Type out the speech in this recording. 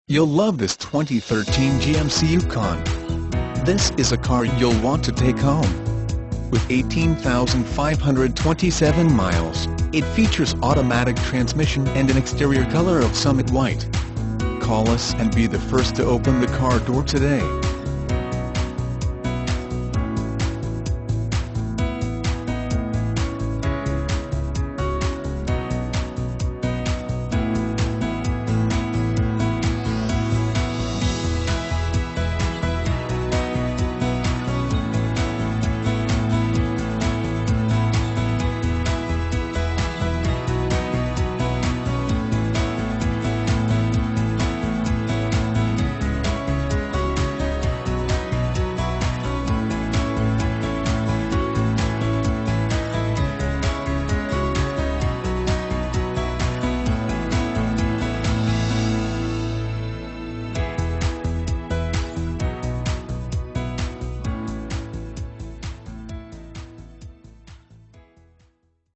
You'll love this 2013 GMC Yukon. This is a car you'll want to take home. With 18,527 miles, it features automatic transmission and an exterior color of Summit White. Call us and be the first to open the car door today.